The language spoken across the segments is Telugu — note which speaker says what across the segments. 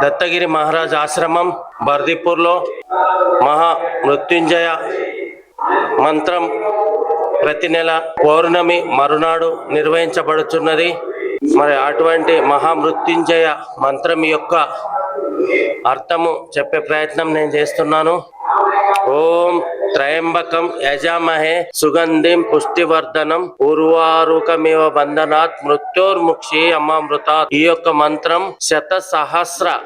Speaker 1: దత్తగిరి మహారాజ్ ఆశ్రమం బర్దిపూర్లో మహా మృత్యుంజయ మంత్రం ప్రతి నెల పౌర్ణమి మరునాడు నిర్వహించబడుతున్నది. మరి అటువంటి మహామృత్యుంజయ మంత్రం యొక్క అర్థము చెప్పే ప్రయత్నం నేను చేస్తున్నాను. ఓం త్రయంబకం యజామహే సుగంధిం పుష్టివర్ధనం ఉర్వారుకమివ బంధనాత్ మృత్యోర్ముక్షి అమామృతాత్. ఈ యొక్క మంత్రం 100,000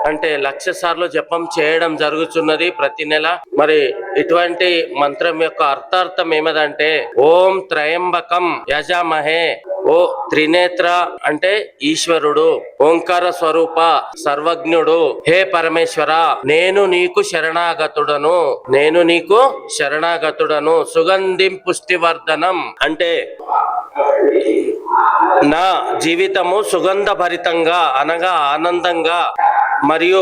Speaker 1: అంటే 1,00,000 సార్లు జపం చేయడం జరుగుతున్నది ప్రతి నెల. మరి ఇటువంటి మంత్రం యొక్క అర్థార్థం ఏమిటంటే ఓం త్రయంబకం యజామహే, ఓ త్రినేత్ర అంటే ఈశ్వరుడు, ఓంకార స్వరూప సర్వజ్ఞుడు, హే పరమేశ్వర నేను నీకు శరణాగతుడను, నేను నీకు శరణాగతుడను. సుగంధిం పుష్టివర్ధనం అంటే నా జీవితము సుగంధ భరితంగా అనగా ఆనందంగా మరియు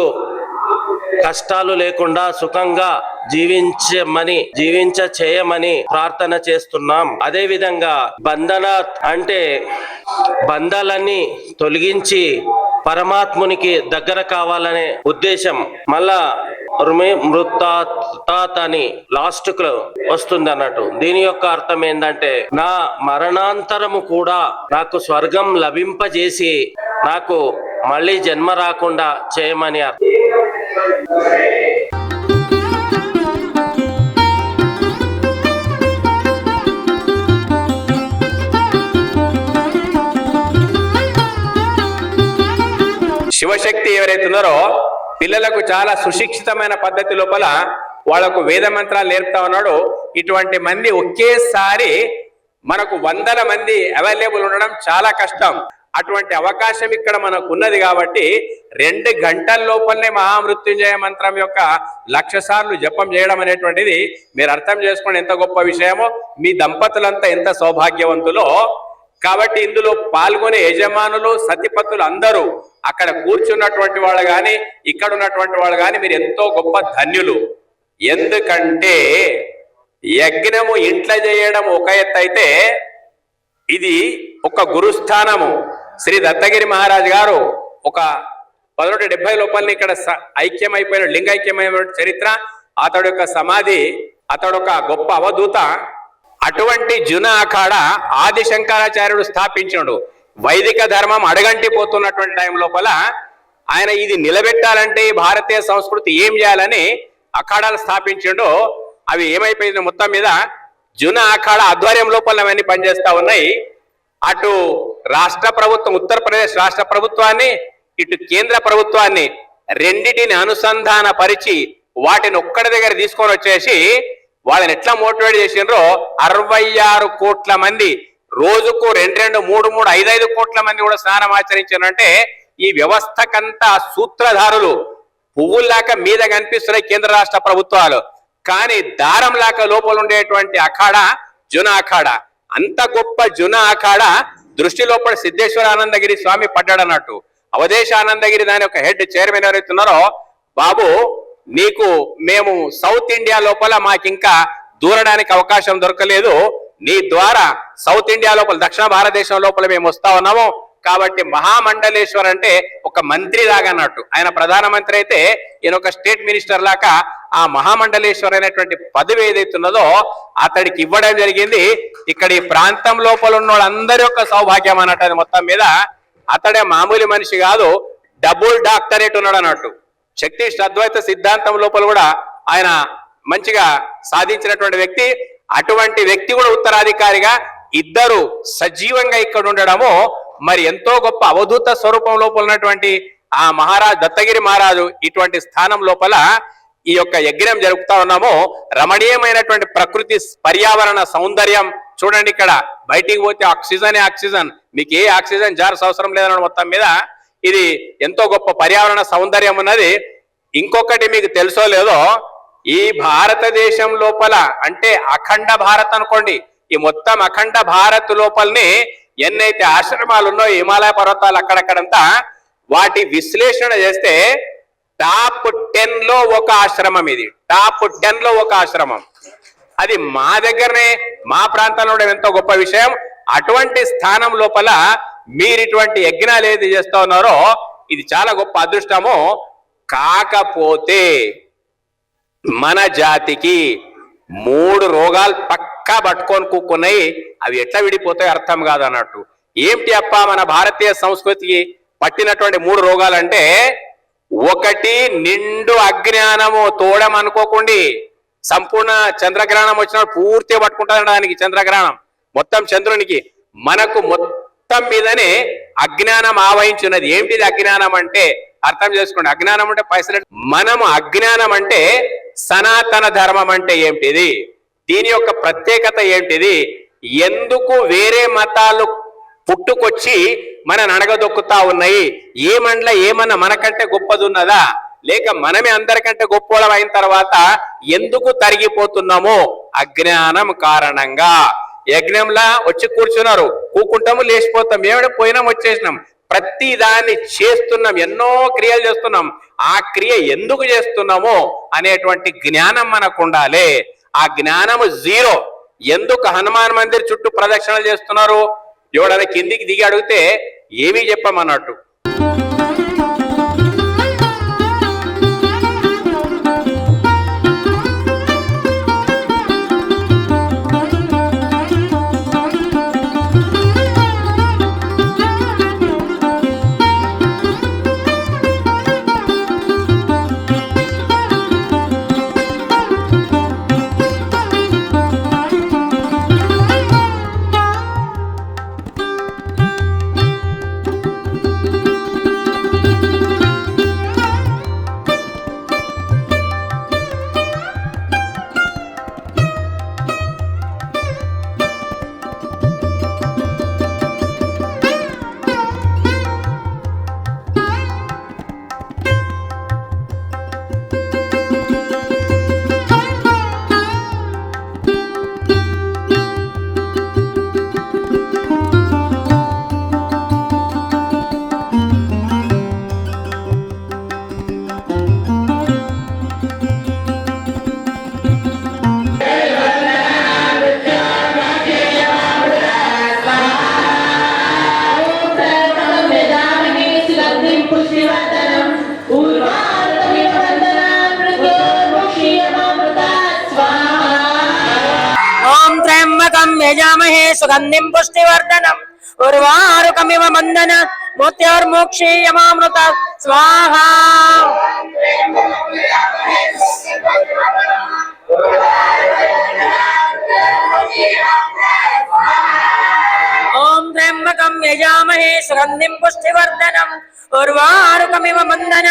Speaker 1: కష్టాలు లేకుండా సుఖంగా జీవించ చేయమని ప్రార్థన చేస్తున్నాం. అదే విధంగా బంధనాత్ అంటే బంధాలన్నీ తొలగించి పరమాత్మునికి దగ్గర కావాలనే ఉద్దేశం. మళ్ళా మృతాత్ అని లాస్ట్ కు వస్తుంది అన్నట్టు. దీని యొక్క అర్థం ఏంటంటే నా మరణాంతరము కూడా నాకు స్వర్గం లభింపజేసి నాకు మళ్ళీ జన్మ రాకుండా చేయమని అర్థం.
Speaker 2: శివశక్తి ఎవరైతే ఉన్నారో పిల్లలకు చాలా సుశిక్షితమైన పద్ధతి లోపల వాళ్లకు వేద మంత్రాలు నేర్పుతా ఉన్నాడు. ఇటువంటి మంది ఒకేసారి మనకు 100 మంది అవైలబుల్ ఉండడం చాలా కష్టం. అటువంటి అవకాశం ఇక్కడ మనకు ఉన్నది కాబట్టి 2 గంటల లోపలనే మహామృత్యుంజయ మంత్రం యొక్క 1,00,000 సార్లు జపం చేయడం అనేటువంటిది మీరు అర్థం చేసుకోండి ఎంత గొప్ప విషయమో. మీ దంపతులంతా ఎంత సౌభాగ్యవంతులో. కాబట్టి ఇందులో పాల్గొనే యజమానులు సతిపతులు అందరూ అక్కడ కూర్చున్నటువంటి వాళ్ళు కానీ ఇక్కడ ఉన్నటువంటి వాళ్ళు కానీ మీరు ఎంతో గొప్ప ధన్యులు. ఎందుకంటే యజ్ఞము ఇంట్లో చేయడం ఒక ఎత్తు అయితే ఇది ఒక గురుస్థానము. శ్రీ దత్తగిరి మహారాజ్ గారు ఒక 1170 లోపలని ఇక్కడ ఐక్యమైపోయిన లింగైక్యమైన చరిత్ర, అతడు యొక్క సమాధి, అతడు ఒక గొప్ప అవధూత. అటువంటి జున అఖాడ ఆది శంకరాచార్యుడు స్థాపించాడు. వైదిక ధర్మం అడగంటి పోతున్నటువంటి టైం లోపల ఆయన ఇది నిలబెట్టాలంటే భారతీయ సంస్కృతి ఏం చేయాలని అఖాడాలు స్థాపించాడు. అవి ఏమైపోయింది మొత్తం మీద జున అఖాడ ఆధ్వర్యం లోపల అవన్నీ పనిచేస్తా ఉన్నాయి. అటు రాష్ట్ర ప్రభుత్వం ఉత్తరప్రదేశ్ రాష్ట్ర ప్రభుత్వాన్ని ఇటు కేంద్ర ప్రభుత్వాన్ని రెండిటిని అనుసంధాన పరిచి వాటిని ఒక్కడి దగ్గర తీసుకొని వచ్చేసి వాళ్ళని ఎట్లా మోటివేట్ చేసిండ్రో 66 కోట్ల మంది రోజుకు 2, 3, 5 కోట్ల మంది కూడా స్నానం ఆచరించారంటే ఈ వ్యవస్థకంతా సూత్రధారులు. పువ్వుల్లాక మీద కనిపిస్తున్నాయి కేంద్ర రాష్ట్ర ప్రభుత్వాలు, కానీ దారం లాక లోపల ఉండేటువంటి అఖాడ జున అఖాడ. అంత గొప్ప జున అఖాడ దృష్టి లోపల సిద్ధేశ్వర ఆనందగిరి స్వామి పడ్డాడన్నట్టు. అవధేశ ఆనందగిరి దాని యొక్క హెడ్ చైర్మన్ ఎవరైతున్నారో, బాబు నీకు మేము సౌత్ ఇండియా లోపల మాకింకా దూరడానికి అవకాశం దొరకలేదు, నీ ద్వారా సౌత్ ఇండియా లోపల దక్షిణ భారతదేశం లోపల మేము వస్తా ఉన్నాము. కాబట్టి మహామండలేశ్వర్ అంటే ఒక మంత్రి లాగా అన్నట్టు. ఆయన ప్రధానమంత్రి అయితే ఈయన ఒక స్టేట్ మినిస్టర్ లాగా ఆ మహామండలేశ్వర్ అనేటువంటి పదవి ఏదైతున్నదో అతడికి ఇవ్వడం జరిగింది. ఇక్కడ ఈ ప్రాంతం లోపల ఉన్న వాళ్ళందరి యొక్క సౌభాగ్యం అన్నట్టు. అది మొత్తం మీద అతడే మామూలు మనిషి కాదు, డబుల్ డాక్టరేట్ ఉన్నాడు అన్నట్టు. శక్తి అద్వైత సిద్ధాంతం లోపల కూడా ఆయన మంచిగా సాధించినటువంటి వ్యక్తి. అటువంటి వ్యక్తి కూడా ఉత్తరాధికారిగా ఇద్దరు సజీవంగా ఇక్కడ ఉండడము మరి ఎంతో గొప్ప అవధూత స్వరూపం లోపల ఉన్నటువంటి ఆ మహారాజ్ దత్తగిరి మహారాజు ఇటువంటి స్థానం లోపల ఈ యొక్క యజ్ఞం జరుపుతా ఉన్నాము. రమణీయమైనటువంటి ప్రకృతి పర్యావరణ సౌందర్యం చూడండి. ఇక్కడ బయటికి పోతే ఆక్సిజన్, మీకు ఏ ఆక్సిజన్ జార్స్ అవసరం లేదన్న మొత్తం మీద ఇది ఎంతో గొప్ప పర్యావరణ సౌందర్యం ఉన్నది. ఇంకొకటి మీకు తెలుసో లేదో, ఈ భారతదేశం లోపల అంటే అఖండ భారత్ అనుకోండి, ఈ మొత్తం అఖండ భారత్ లోపలనే ఎన్నైతే ఆశ్రమాలు ఉన్నాయో హిమాలయ పర్వతాలు అక్కడక్కడంతా వాటి విశ్లేషణ చేస్తే టాప్ 10 లో ఒక ఆశ్రమం. ఇది టాప్ 10 లో ఒక ఆశ్రమం. అది మా దగ్గరనే మా ప్రాంతంలో ఎంతో గొప్ప విషయం. అటువంటి స్థానం లోపల మీరు ఇటువంటి యజ్ఞాలు ఏది చేస్తా ఉన్నారో ఇది చాలా గొప్ప అదృష్టము. కాకపోతే మన జాతికి 3 రోగాలు పక్కా పట్టుకొని కూకున్నాయి. అవి ఎట్లా విడిపోతాయి అర్థం కాదు అన్నట్టు. ఏమిటి అప్ప మన భారతీయ సంస్కృతికి పట్టినటువంటి 3 రోగాలంటే, ఒకటి నిండు అజ్ఞానము. తోడం అనుకోకండి, సంపూర్ణ చంద్రగ్రహణం వచ్చినప్పుడు పూర్తిగా పట్టుకుంటుంది దానికి చంద్రగ్రహణం మొత్తం చంద్రునికి. మనకు మొత్తం మీదనే అజ్ఞానం ఆవహించున్నది. ఏమిటిది అజ్ఞానం అంటే అర్థం చేసుకోండి. అజ్ఞానం అంటే పైసలు. మనము అజ్ఞానం అంటే సనాతన ధర్మం అంటే ఏమిటిది, దీని యొక్క ప్రత్యేకత ఏంటిది, ఎందుకు వేరే మతాలు పుట్టుకొచ్చి మన అణగదొక్కుతా ఉన్నాయి, ఏమన్నా మనకంటే గొప్పది ఉన్నదా, లేక మనమే అందరికంటే గొప్పవాళ్ళం అయిన తర్వాత ఎందుకు తరిగిపోతున్నామో అజ్ఞానం కారణంగా. యజ్ఞంలా వచ్చి కూర్చున్నారు, కూకుంటాము లేచిపోతాం, ఏమైనా పోయినాం వచ్చేసినాం. ప్రతి దాన్ని చేస్తున్నాం, ఎన్నో క్రియలు చేస్తున్నాం. ఆ క్రియ ఎందుకు చేస్తున్నామో అనేటువంటి జ్ఞానం మనకు ఉండాలి. ఆ జ్ఞానము 0. ఎందుకు హనుమాన్ మందిర్ చుట్టూ ప్రదక్షిణలు చేస్తున్నారు, ఎవడైనా కిందికి దిగి అడిగితే ఏమీ చెప్పమన్నట్టు.
Speaker 3: यजामहे सुगंधिं पुष्टिवर्धनम् उर्वारुकमिव बन्धन मृत्योर्मोक्षीयमामृत स्वाहा। ओम त्र्यंबकं यजामहे सुगंधिं पुष्टिवर्धनम् उर्वारुकमिव बन्धन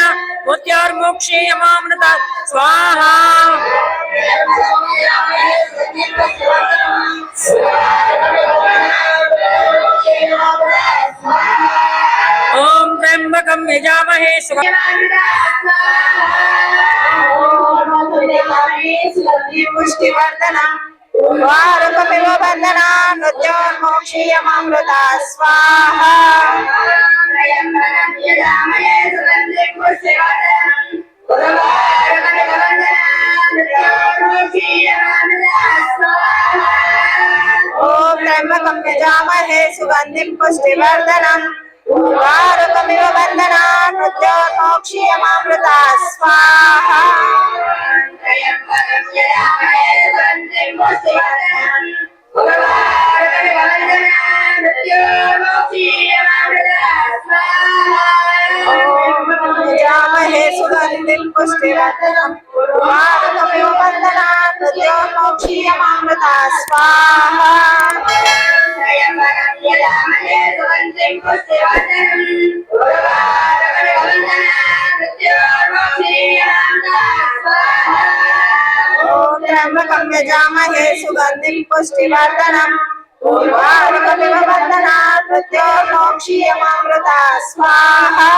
Speaker 3: मृत्योर्मोक्षीयमामृत स्वाहा। ओम त्र्यंबकं यजामहे सुगंधिं पुष्टिवर्धनम् उर्वारुकमिव बन्धना मृत्योर्मोक्षीयमामृता स्वाहा। ओम त्र्यंबकं यजामहे सुगंधिं पुष्टिवर्धनम् उर्वारुकमिव बन्धना मृत्योर्मोक्षीयमामृता स्वाहा। यजामहे सुगंधिं पुष्टिवर्धनम् उर्वारुकमिव बन्धना मृत्योर्मोक्षीयमामृता स्वाहा। ओम त्र्यंबकं यजामहे सुगंधिं पुष्टिवर्धनम् उर्वारुकमिव बन्धना मृत्योर्मोक्षीयमामृता स्वाहा।